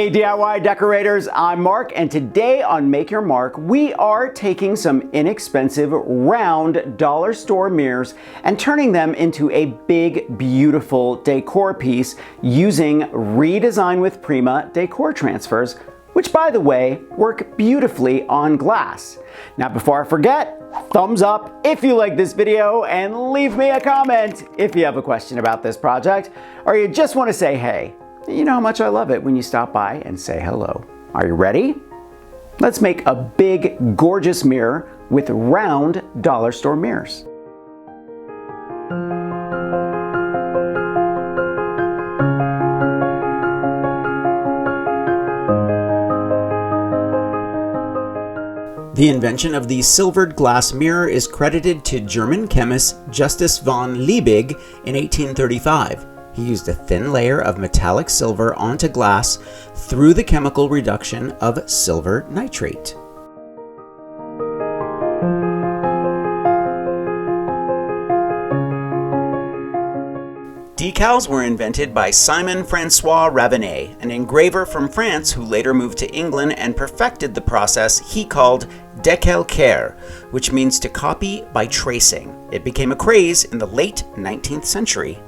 Hey DIY decorators, I'm Mark, and today on Make Your Mark, we are taking some inexpensive round dollar store mirrors and turning them into a big, beautiful decor piece using Redesign with Prima decor transfers, which by the way, work beautifully on glass. Now before I forget, thumbs up if you like this video and leave me a comment if you have a question about this project or you just want to say hey. You know how much I love it when you stop by and say hello. Are you ready? Let's make a big, gorgeous mirror with round dollar store mirrors. The invention of the silvered glass mirror is credited to German chemist Justus von Liebig in 1835. He used a thin layer of metallic silver onto glass through the chemical reduction of silver nitrate. Decals were invented by Simon Francois Ravenet, an engraver from France who later moved to England and perfected the process he called décalcaire, which means to copy by tracing. It became a craze in the late 19th century.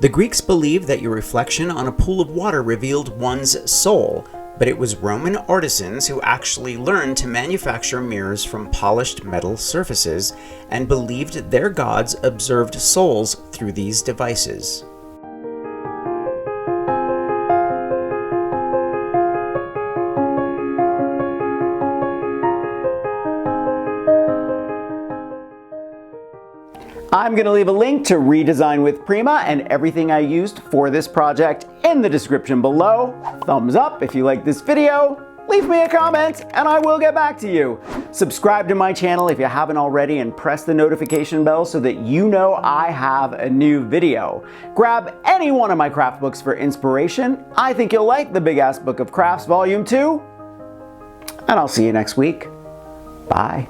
The Greeks believed that your reflection on a pool of water revealed one's soul, but it was Roman artisans who actually learned to manufacture mirrors from polished metal surfaces and believed their gods observed souls through these devices. I'm going to leave a link to Redesign with Prima and everything I used for this project in the description below. Thumbs up if you like this video, leave me a comment, and I will get back to you. Subscribe to my channel if you haven't already and press the notification bell so that you know I have a new video. Grab any one of my craft books for inspiration. I think you'll like the Big Ass Book of Crafts Volume 2. And I'll see you next week. Bye.